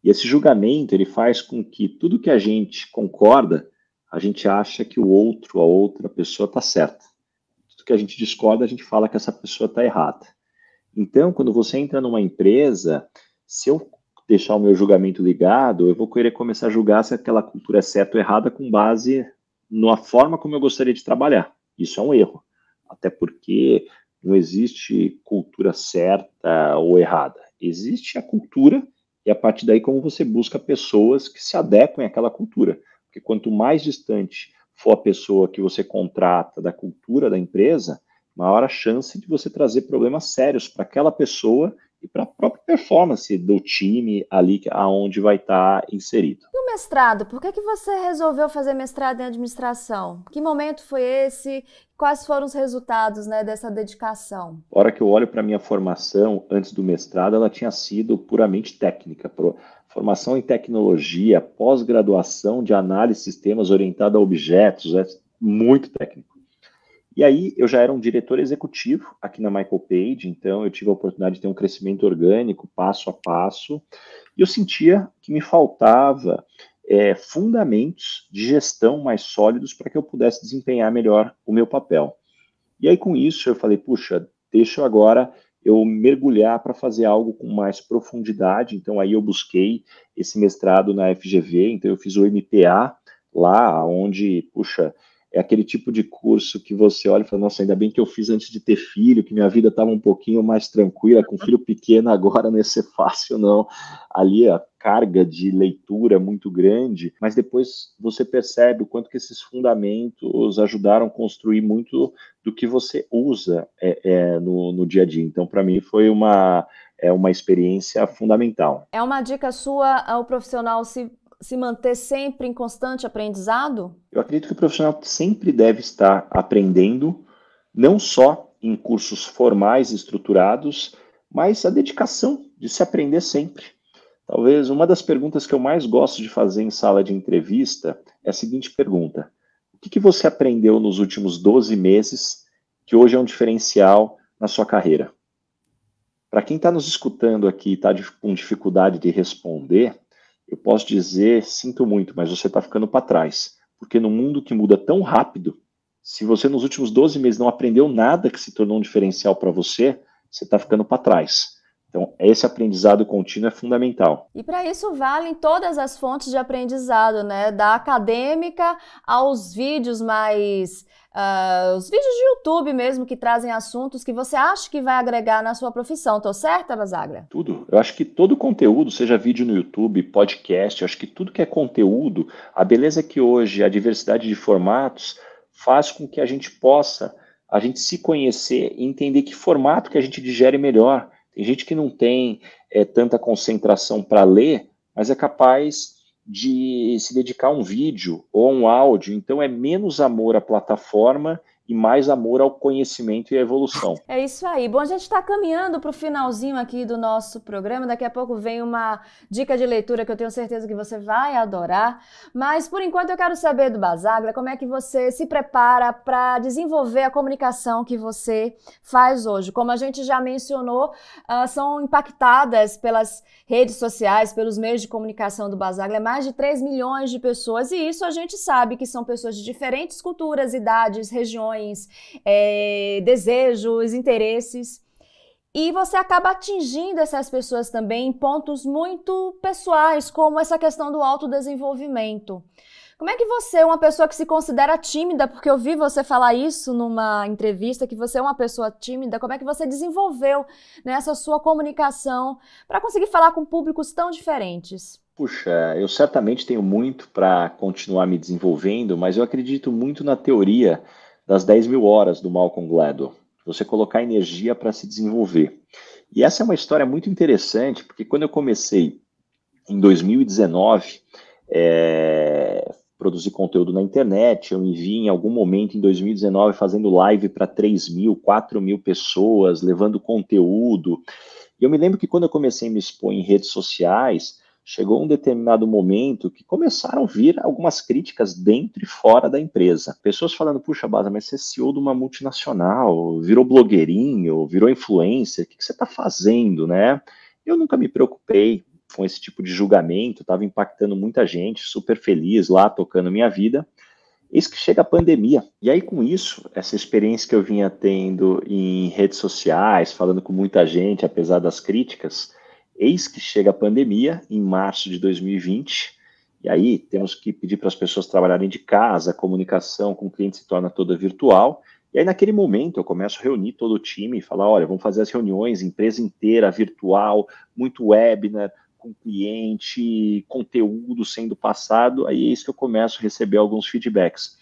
E esse julgamento, ele faz com que tudo que a gente concorda, a gente acha que o outro, a outra pessoa está certa. Tudo que a gente discorda, a gente fala que essa pessoa está errada. Então, quando você entra numa empresa, se eu deixar o meu julgamento ligado, eu vou querer começar a julgar se aquela cultura é certa ou errada com base na forma como eu gostaria de trabalhar. Isso é um erro, até porque não existe cultura certa ou errada. Existe a cultura e a partir daí como você busca pessoas que se adequem àquela cultura. Porque quanto mais distante for a pessoa que você contrata da cultura da empresa, maior a chance de você trazer problemas sérios para aquela pessoa e para a própria performance do time ali aonde vai estar inserido. E o mestrado? Por que você resolveu fazer mestrado em administração? Que momento foi esse? Quais foram os resultados, né, dessa dedicação? A hora que eu olho para a minha formação antes do mestrado, ela tinha sido puramente técnica. Formação em tecnologia, pós-graduação de análise de sistemas orientada a objetos, é muito técnico. E aí eu já era um diretor executivo aqui na Michael Page, então eu tive a oportunidade de ter um crescimento orgânico, passo a passo, e eu sentia que me faltava fundamentos de gestão mais sólidos para que eu pudesse desempenhar melhor o meu papel. E aí com isso eu falei, puxa, deixa eu agora eu mergulhar para fazer algo com mais profundidade, então aí eu busquei esse mestrado na FGV, então eu fiz o MPA lá, onde, puxa, é aquele tipo de curso que você olha e fala, nossa, ainda bem que eu fiz antes de ter filho, que minha vida estava um pouquinho mais tranquila, com filho pequeno agora não ia ser fácil, não. Ali a carga de leitura é muito grande, mas depois você percebe o quanto que esses fundamentos ajudaram a construir muito do que você usa no dia a dia. Então, para mim, foi uma experiência fundamental. É uma dica sua, o profissional se manter sempre em constante aprendizado? Eu acredito que o profissional sempre deve estar aprendendo, não só em cursos formais e estruturados, mas a dedicação de se aprender sempre. Talvez uma das perguntas que eu mais gosto de fazer em sala de entrevista é a seguinte pergunta: o que você aprendeu nos últimos 12 meses que hoje é um diferencial na sua carreira? Para quem está nos escutando aqui e está com dificuldade de responder, eu posso dizer, sinto muito, mas você está ficando para trás. Porque no mundo que muda tão rápido, se você nos últimos 12 meses não aprendeu nada que se tornou um diferencial para você, você está ficando para trás. Então, esse aprendizado contínuo é fundamental. E para isso valem todas as fontes de aprendizado, né? Da acadêmica aos vídeos mais... os vídeos de YouTube mesmo que trazem assuntos que você acha que vai agregar na sua profissão. Tô certa, Basaglia? Tudo. Eu acho que todo conteúdo, seja vídeo no YouTube, podcast, eu acho que tudo que é conteúdo, a beleza é que hoje a diversidade de formatos faz com que a gente possa, a gente se conhecer e entender que formato que a gente digere melhor. Tem gente que não tem tanta concentração para ler, mas é capaz de se dedicar a um vídeo ou a um áudio. Então é menos amor à plataforma e mais amor ao conhecimento e à evolução. É isso aí. Bom, a gente está caminhando para o finalzinho aqui do nosso programa. Daqui a pouco vem uma dica de leitura que eu tenho certeza que você vai adorar. Mas, por enquanto, eu quero saber do Basaglia como é que você se prepara para desenvolver a comunicação que você faz hoje. Como a gente já mencionou, são impactadas pelas redes sociais, pelos meios de comunicação do Basaglia, mais de 3 milhões de pessoas. E isso a gente sabe que são pessoas de diferentes culturas, idades, regiões, desejos, interesses. E você acaba atingindo essas pessoas também em pontos muito pessoais, como essa questão do autodesenvolvimento. Como é que você, uma pessoa que se considera tímida, porque eu vi você falar isso numa entrevista, que você é uma pessoa tímida, como é que você desenvolveu nessa sua comunicação para conseguir falar com públicos tão diferentes? Puxa, eu certamente tenho muito para continuar me desenvolvendo, mas eu acredito muito na teoria das 10 mil horas do Malcolm Gladwell. Você colocar energia para se desenvolver. E essa é uma história muito interessante, porque quando eu comecei em 2019, produzir conteúdo na internet, eu me vi em algum momento em 2019 fazendo live para 3 mil, 4 mil pessoas, levando conteúdo. E eu me lembro que quando eu comecei a me expor em redes sociais, chegou um determinado momento que começaram a vir algumas críticas dentro e fora da empresa. Pessoas falando, puxa, Baza, mas você é CEO de uma multinacional, virou blogueirinho, virou influencer, o que você está fazendo, né? Eu nunca me preocupei com esse tipo de julgamento, estava impactando muita gente, super feliz lá, tocando minha vida. Eis que chega a pandemia. E aí, com isso, essa experiência que eu vinha tendo em redes sociais, falando com muita gente, apesar das críticas, eis que chega a pandemia, em março de 2020, e aí temos que pedir para as pessoas trabalharem de casa, a comunicação com o cliente se torna toda virtual, e aí naquele momento eu começo a reunir todo o time e falar, olha, vamos fazer as reuniões, empresa inteira, virtual, muito webinar, com cliente, conteúdo sendo passado, aí é isso que eu começo a receber alguns feedbacks.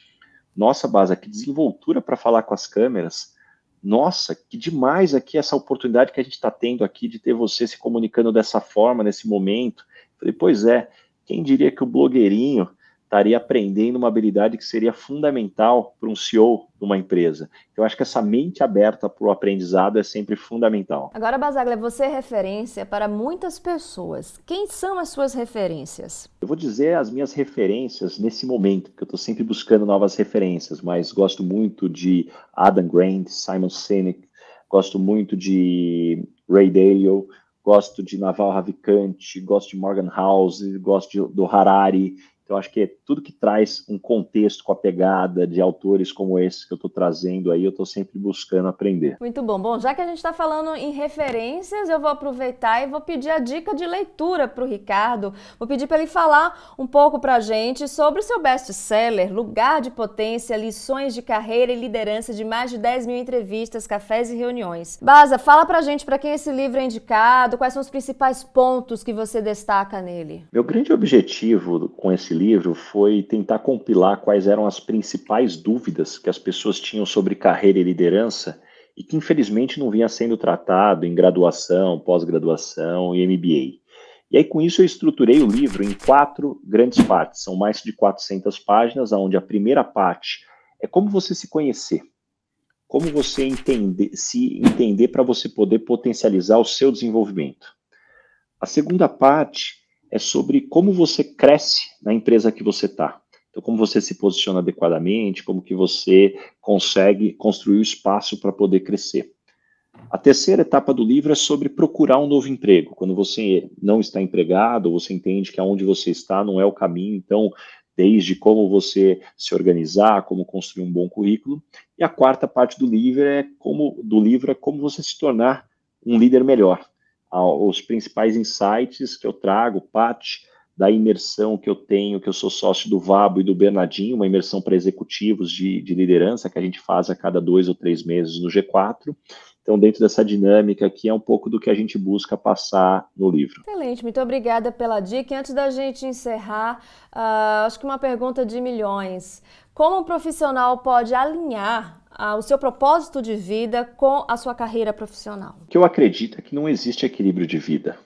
Nossa, Baza, que desenvoltura para falar com as câmeras. Nossa, que demais aqui essa oportunidade que a gente está tendo aqui de ter você se comunicando dessa forma, nesse momento. Falei, pois é, quem diria que o blogueirinho estaria aprendendo uma habilidade que seria fundamental para um CEO de uma empresa. Eu acho que essa mente aberta para o aprendizado é sempre fundamental. Agora, Basaglia, você é referência para muitas pessoas. Quem são as suas referências? Eu vou dizer as minhas referências nesse momento, porque eu estou sempre buscando novas referências, mas gosto muito de Adam Grant, Simon Sinek, gosto muito de Ray Dalio, gosto de Naval Ravikant, gosto de Morgan Housel, gosto do Harari. Então, acho que é tudo que traz um contexto com a pegada de autores como esses que eu estou trazendo aí, eu estou sempre buscando aprender. Muito bom. Bom, já que a gente está falando em referências, eu vou aproveitar e vou pedir a dica de leitura para o Ricardo. Vou pedir para ele falar um pouco para a gente sobre o seu best-seller, Lugar de Potência, Lições de Carreira e Liderança de mais de 10 mil entrevistas, cafés e reuniões. Baza, fala para a gente para quem esse livro é indicado, quais são os principais pontos que você destaca nele. Meu grande objetivo com esse livro foi tentar compilar quais eram as principais dúvidas que as pessoas tinham sobre carreira e liderança e que infelizmente não vinha sendo tratado em graduação, pós-graduação e MBA. E aí com isso eu estruturei o livro em 4 grandes partes, são mais de 400 páginas, onde a primeira parte é como você se conhecer, como você se entender para você poder potencializar o seu desenvolvimento. A segunda parte é sobre como você cresce na empresa que você está. Então, como você se posiciona adequadamente, como que você consegue construir o espaço para poder crescer. A terceira etapa do livro é sobre procurar um novo emprego. Quando você não está empregado, você entende que aonde você está não é o caminho, então, desde como você se organizar, como construir um bom currículo. E a quarta parte do livro é como você se tornar um líder melhor. Os principais insights que eu trago, parte da imersão que eu tenho, que eu sou sócio do Vabo e do Bernardinho, uma imersão para executivos de liderança que a gente faz a cada 2 ou 3 meses no G4. Então, dentro dessa dinâmica aqui, é um pouco do que a gente busca passar no livro. Excelente, muito obrigada pela dica. E antes da gente encerrar, acho que uma pergunta de milhões. Como um profissional pode alinhar o seu propósito de vida com a sua carreira profissional? O que eu acredito é que não existe equilíbrio de vida.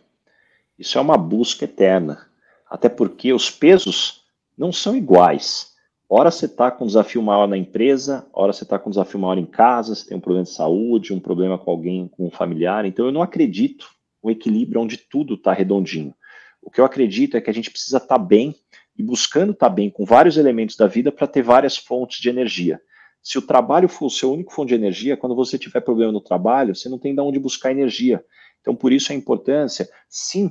Isso é uma busca eterna. Até porque os pesos não são iguais. Ora você está com um desafio maior na empresa, ora você está com um desafio maior em casa, você tem um problema de saúde, um problema com alguém, com um familiar. Então eu não acredito no equilíbrio onde tudo está redondinho. O que eu acredito é que a gente precisa estar bem e buscando estar bem com vários elementos da vida para ter várias fontes de energia. Se o trabalho for o seu único fonte de energia, quando você tiver problema no trabalho, você não tem de onde buscar energia. Então, por isso a importância, sim,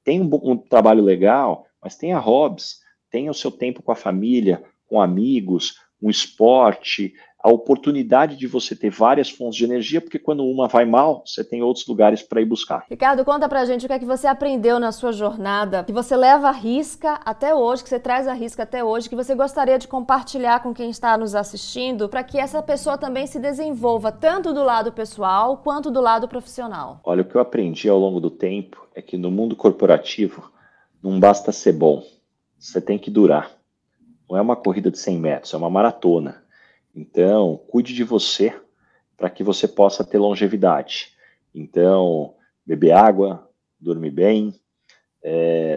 tem um trabalho legal, mas tenha hobbies, tenha o seu tempo com a família, com amigos, um esporte, a oportunidade de você ter várias fontes de energia, porque quando uma vai mal, você tem outros lugares para ir buscar. Ricardo, conta pra gente o que é que você aprendeu na sua jornada, que você leva à risca até hoje, que você traz à risca até hoje, que você gostaria de compartilhar com quem está nos assistindo, para que essa pessoa também se desenvolva, tanto do lado pessoal quanto do lado profissional. Olha, o que eu aprendi ao longo do tempo é que no mundo corporativo não basta ser bom, você tem que durar. Não é uma corrida de 100 metros, é uma maratona. Então, cuide de você para que você possa ter longevidade. Então, beber água, dormir bem,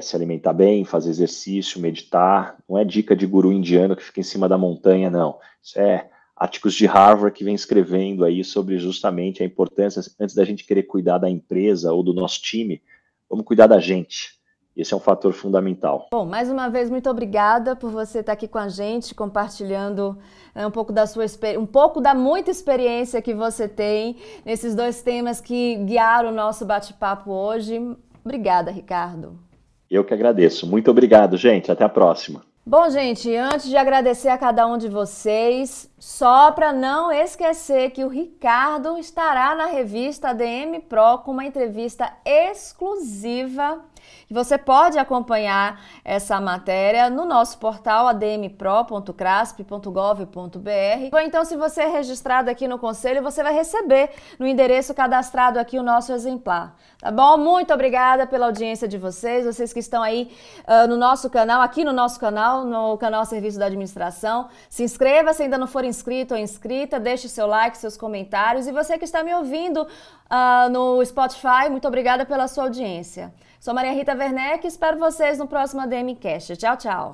se alimentar bem, fazer exercício, meditar. Não é dica de guru indiano que fica em cima da montanha, não. Isso é Atticus de Harvard que vem escrevendo aí sobre justamente a importância, antes da gente querer cuidar da empresa ou do nosso time, vamos cuidar da gente. Esse é um fator fundamental. Bom, mais uma vez, muito obrigada por você estar aqui com a gente, compartilhando um pouco da sua um pouco da muita experiência que você tem nesses dois temas que guiaram o nosso bate-papo hoje. Obrigada, Ricardo. Eu que agradeço. Muito obrigado, gente. Até a próxima. Bom, gente, antes de agradecer a cada um de vocês, só para não esquecer que o Ricardo estará na revista ADM Pro com uma entrevista exclusiva. E você pode acompanhar essa matéria no nosso portal admpro.crasp.gov.br. Ou então, se você é registrado aqui no Conselho, você vai receber no endereço cadastrado aqui o nosso exemplar. Tá bom? Muito obrigada pela audiência de vocês que estão aí no nosso canal, aqui no nosso canal, no canal Serviço da Administração. Se inscreva se ainda não for inscrito ou inscrita, deixe seu like, seus comentários. E você que está me ouvindo no Spotify, muito obrigada pela sua audiência. Sou Maria Rita Werneck e espero vocês no próximo ADM Cast. Tchau, tchau!